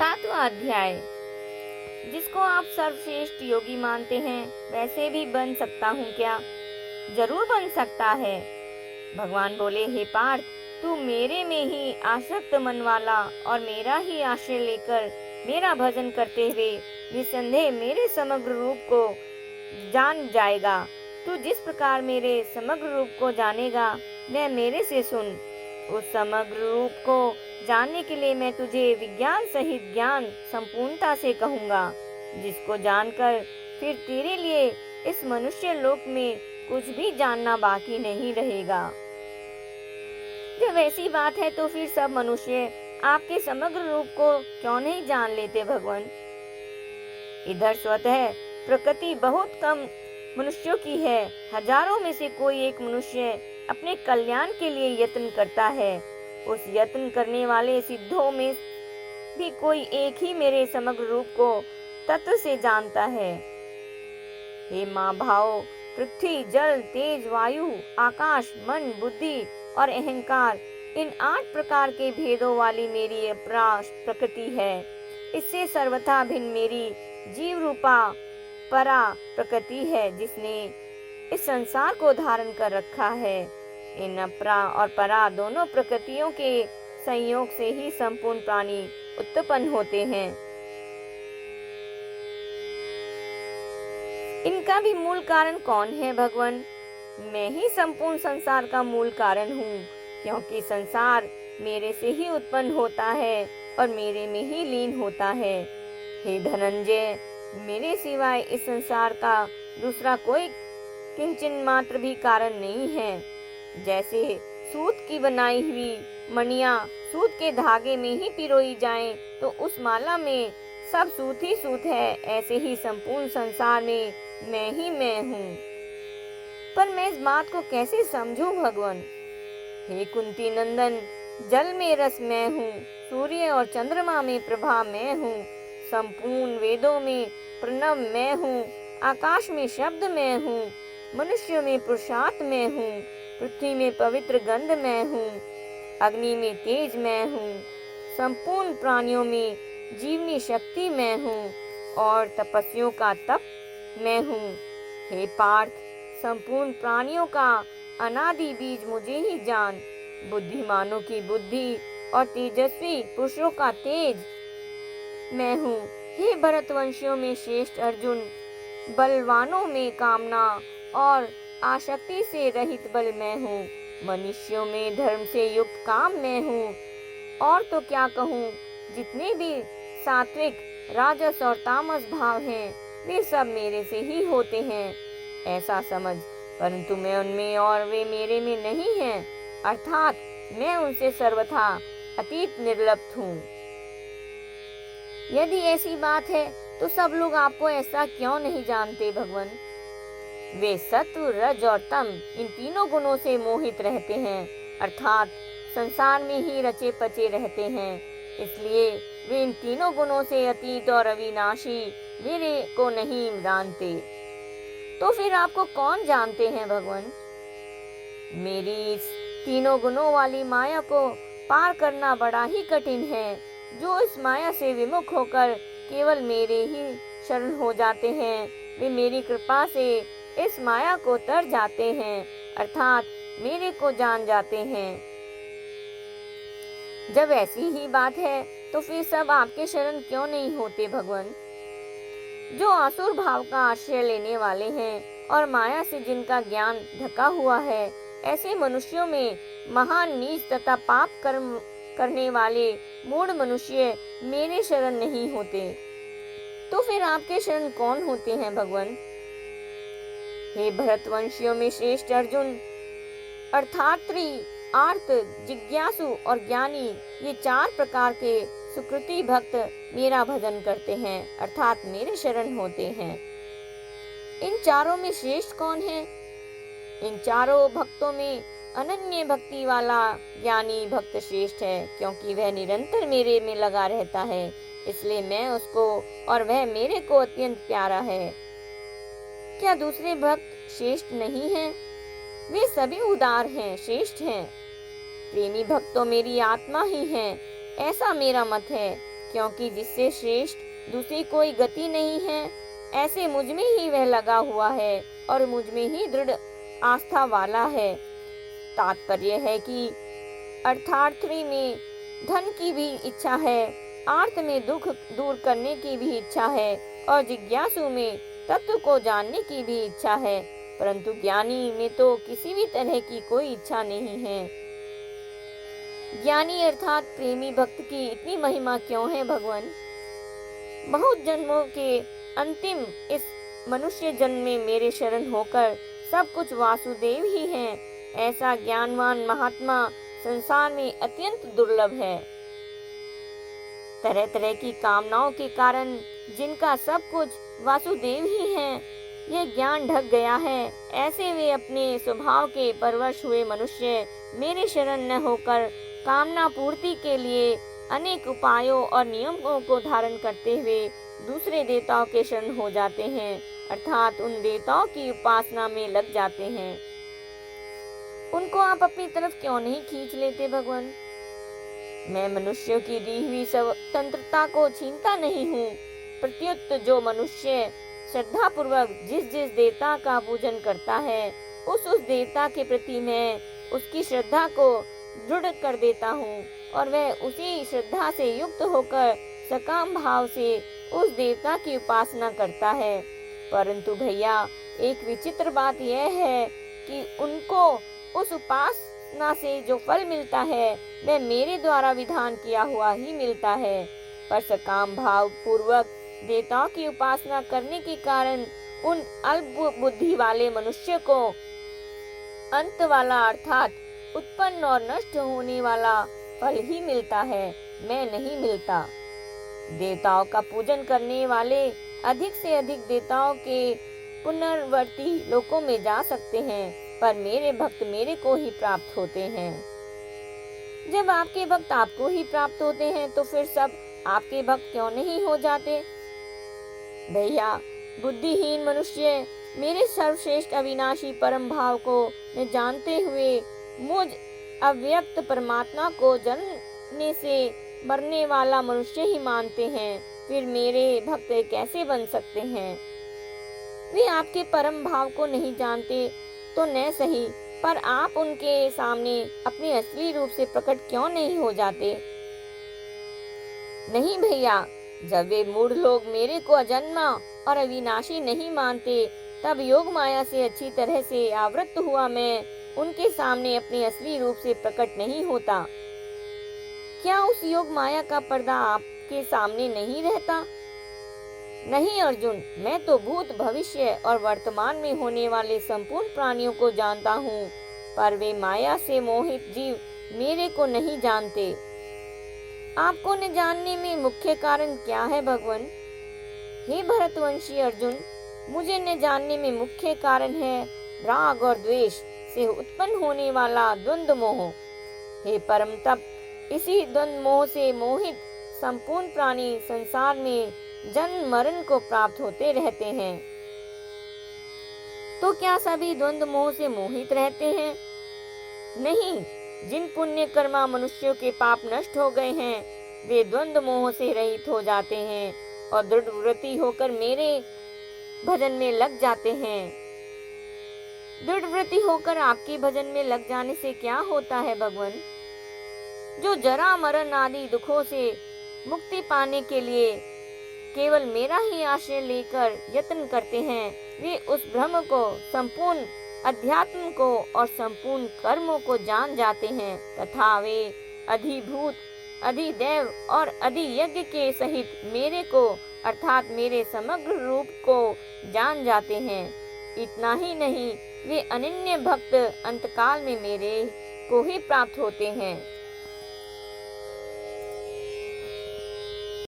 7वां अध्याय। जिसको आप सर्वश्रेष्ठ योगी मानते हैं वैसे भी बन सकता हूँ क्या? जरूर बन सकता है। भगवान बोले, हे पार्थ, तू मेरे में ही आसक्त मन वाला और मेरा ही आश्रय लेकर मेरा भजन करते हुए निसंदेह मेरे समग्र रूप को जान जाएगा। तू जिस प्रकार मेरे समग्र रूप को जानेगा वह मेरे से सुन। उस समग्र रूप को जानने के लिए मैं तुझे विज्ञान सहित ज्ञान संपूर्णता से कहूँगा, जिसको जानकर फिर तेरे लिए इस मनुष्य लोक में कुछ भी जानना बाकी नहीं रहेगा। जब ऐसी बात है तो फिर सब मनुष्य आपके समग्र रूप को क्यों नहीं जान लेते भगवान? इधर स्वतः प्रकृति बहुत कम मनुष्यों की है। हजारों में से कोई एक मनुष्य अपने कल्याण के लिए यत्न करता है। उस यत्न करने वाले सिद्धों में भी कोई एक ही मेरे समग्र रूप को तत्व से जानता है। हे माँ भाव, पृथ्वी, जल, तेज, वायु, आकाश, मन, बुद्धि और अहंकार, इन 8 प्रकार के भेदों वाली मेरी अपरा प्रकृति है। इससे सर्वथा भिन्न मेरी जीव रूपा परा प्रकृति है, जिसने इस संसार को धारण कर रखा है। इन अपरा और परा दोनों प्रकृतियों के संयोग से ही संपूर्ण प्राणी उत्पन्न होते हैं। इनका भी मूल कारण कौन है भगवान? मैं ही संपूर्ण संसार का मूल कारण हूँ, क्योंकि संसार मेरे से ही उत्पन्न होता है और मेरे में ही लीन होता है। हे धनंजय, मेरे सिवाय इस संसार का दूसरा कोई किंचन मात्र भी कारण नहीं है। जैसे सूत की बनाई हुई मणियां सूत के धागे में ही पिरोई जाएं तो उस माला में सब सूत ही सूत है, ऐसे ही संपूर्ण संसार में मैं ही मैं हूँ। पर मैं इस बात को कैसे समझूं भगवान? हे कुंती नंदन, जल में रस मैं हूँ, सूर्य और चंद्रमा में प्रभा मैं हूँ, संपूर्ण वेदों में प्रणव मैं हूँ, आकाश में शब्द मैं हूँ, मनुष्यों में पुरुषार्थ मैं हूँ, पृथ्वी में पवित्र गंध मैं हूँ, अग्नि में तेज मैं हूँ, संपूर्ण प्राणियों में जीवनी शक्ति मैं हूँ और तपस्वियों का तप मैं हूँ। हे पार्थ, संपूर्ण प्राणियों का अनादि बीज मुझे ही जान। बुद्धिमानों की बुद्धि और तेजस्वी पुरुषों का तेज मैं हूँ। हे भरतवंशियों में श्रेष्ठ अर्जुन, बलवानों में कामना और आसक्ति से रहित बल मैं हूँ। मनुष्यों में धर्म से युक्त काम मैं हूँ। और तो क्या कहूँ, जितने भी सात्विक, राजस और तामस भाव हैं वे सब मेरे से ही होते हैं, ऐसा समझ। परंतु मैं उनमें और वे मेरे में नहीं हैं, अर्थात मैं उनसे सर्वथा अतीत निर्लिप्त हूँ। यदि ऐसी बात है तो सब लोग आपको ऐसा क्यों नहीं जानते भगवान? वे सत्व, रज और तम इन तीनों गुणों से मोहित रहते हैं, अर्थात संसार में ही रचे पचे रहते हैं। इसलिए वे इन तीनों गुणों से अतीत और अविनाशी मेरे को नहीं जानते। तो फिर आपको कौन जानते हैं भगवान? मेरी इस तीनों गुणों वाली माया को पार करना बड़ा ही कठिन है। जो इस माया से विमुख होकर केवल मेरे ही शरण हो जाते हैं, वे मेरी कृपा से इस माया को तर जाते हैं, अर्थात मेरे को जान जाते हैं। जब ऐसी ही बात है तो फिर सब आपके शरण क्यों नहीं होते भगवान? जो आसुर भाव का आश्रय लेने वाले हैं और माया से जिनका ज्ञान ढका हुआ है, ऐसे मनुष्यों में महान नीच तथा पाप कर्म करने वाले मूढ़ मनुष्य मेरे शरण नहीं होते। तो फिर आपके शरण कौन होते हैं भगवान? हे भरतवंशियों में श्रेष्ठ अर्जुन, अर्थात्री, आर्त, जिज्ञासु और ज्ञानी, ये 4 प्रकार के सुकृति भक्त मेरा भजन करते हैं, अर्थात मेरे शरण होते हैं। इन चारों में श्रेष्ठ कौन है? इन चारों भक्तों में अनन्य भक्ति वाला ज्ञानी भक्त श्रेष्ठ है, क्योंकि वह निरंतर मेरे में लगा रहता है, इसलिए मैं उसको और वह मेरे को अत्यंत प्यारा है। क्या दूसरे भक्त श्रेष्ठ नहीं हैं? वे सभी उदार हैं, श्रेष्ठ हैं। प्रेमी भक्त तो मेरी आत्मा ही है, ऐसा मेरा मत है, क्योंकि जिससे श्रेष्ठ दूसरी कोई गति नहीं है, ऐसे मुझ में ही वह लगा हुआ है और मुझ में ही दृढ़ आस्था वाला है। तात्पर्य है कि अर्थार्थी में धन की भी इच्छा है, आर्त में दुख दूर करने की भी इच्छा है और जिज्ञासु में तत्व को जानने की भी इच्छा है, परंतु ज्ञानी में तो किसी भी तरह की कोई इच्छा नहीं है। ज्ञानी अर्थात प्रेमी भक्त की इतनी महिमा क्यों है भगवान? बहुत जन्मों के अंतिम इस मनुष्य जन्म में मेरे शरण होकर सब कुछ वासुदेव ही है, ऐसा ज्ञानवान महात्मा संसार में अत्यंत दुर्लभ है। तरह तरह की कामनाओं के कारण जिनका सब कुछ वासुदेव ही है, यह ज्ञान ढक गया है, ऐसे वे अपने स्वभाव के परवश हुए मनुष्य मेरे शरण न होकर कामना पूर्ति के लिए अनेक उपायों और नियमों को धारण करते हुए दूसरे देवताओं के शरण हो जाते हैं, अर्थात उन देवताओं की उपासना में लग जाते हैं। उनको आप अपनी तरफ क्यों नहीं खींच लेते भगवान? मैं मनुष्यों की दी हुई स्वतंत्रता को छीनता नहीं हूँ, प्रत्युत जो मनुष्य श्रद्धा पूर्वक जिस जिस देवता का पूजन करता है, उस देवता के प्रति मैं उसकी श्रद्धा को दृढ़ कर देता हूँ और वह उसी श्रद्धा से युक्त होकर सकाम भाव से उस देवता की उपासना करता है। परंतु भैया, एक विचित्र बात यह है कि उनको उस उपासना से जो फल मिलता है वह मेरे द्वारा विधान किया हुआ ही मिलता है, पर सकाम भाव पूर्वक देवताओं की उपासना करने के कारण उन अल्प बुद्धि वाले मनुष्य को अंत वाला अर्थात उत्पन्न और नष्ट होने वाला फल ही मिलता है, मैं नहीं मिलता। देवताओं का पूजन करने वाले अधिक से अधिक देवताओं के पुनर्वर्ती लोकों में जा सकते हैं, पर मेरे भक्त मेरे को ही प्राप्त होते हैं। जब आपके भक्त आपको ही प्राप्त होते हैं तो फिर सब आपके भक्त क्यों नहीं हो जाते? भैया, बुद्धिहीन मनुष्य मेरे सर्वश्रेष्ठ अविनाशी परम भाव को न जानते हुए मुझ अव्यक्त परमात्मा को जन्मने से मरने वाला मनुष्य ही मानते हैं, फिर मेरे भक्त कैसे बन सकते हैं? वे आपके परम भाव को नहीं जानते तो न सही, पर आप उनके सामने अपने असली रूप से प्रकट क्यों नहीं हो जाते? नहीं भैया, जब वे मूढ़ लोग मेरे को अजन्मा और अविनाशी नहीं मानते, तब योग माया से अच्छी तरह से आवृत हुआ मैं उनके सामने अपने असली रूप से प्रकट नहीं होता। क्या उस योग माया का पर्दा आपके सामने नहीं रहता? नहीं अर्जुन, मैं तो भूत भविष्य और वर्तमान में होने वाले संपूर्ण प्राणियों को जानता हूँ, पर वे माया से मोहित जीव मेरे को नहीं जानते। आपको न जानने में मुख्य कारण क्या है भगवान? हे भरतवंशी अर्जुन, मुझे न जानने में मुख्य कारण है राग और द्वेष से उत्पन्न होने वाला द्वंद्व मोह। हे परम तप, इसी द्वंद्व मोह से मोहित संपूर्ण प्राणी संसार में जन्म मरण को प्राप्त होते रहते हैं। तो क्या सभी द्वंद्व मोह से मोहित रहते हैं? नहीं, जिन पुण्य कर्मा मनुष्यों के पाप नष्ट हो गए हैं, वे द्वंद्व मोह से रहित हो जाते हैं और दृढ़ व्रती होकर मेरे भजन में लग जाते हैं। दृढ़ व्रती होकर आपके भजन में लग जाने से क्या होता है भगवान? जो जरा मरण आदि दुखों से मुक्ति पाने के लिए केवल मेरा ही आश्रय लेकर यत्न करते हैं, वे उस ब्रह्म को, संपूर्ण अध्यात्म को और संपूर्ण कर्मों को जान जाते हैं तथा वे अधिभूत, अधिदैव और अधियज्ञ के सहित मेरे को अर्थात मेरे समग्र रूप को जान जाते हैं। इतना ही नहीं, वे अनन्य भक्त अंतकाल में मेरे को ही प्राप्त होते हैं।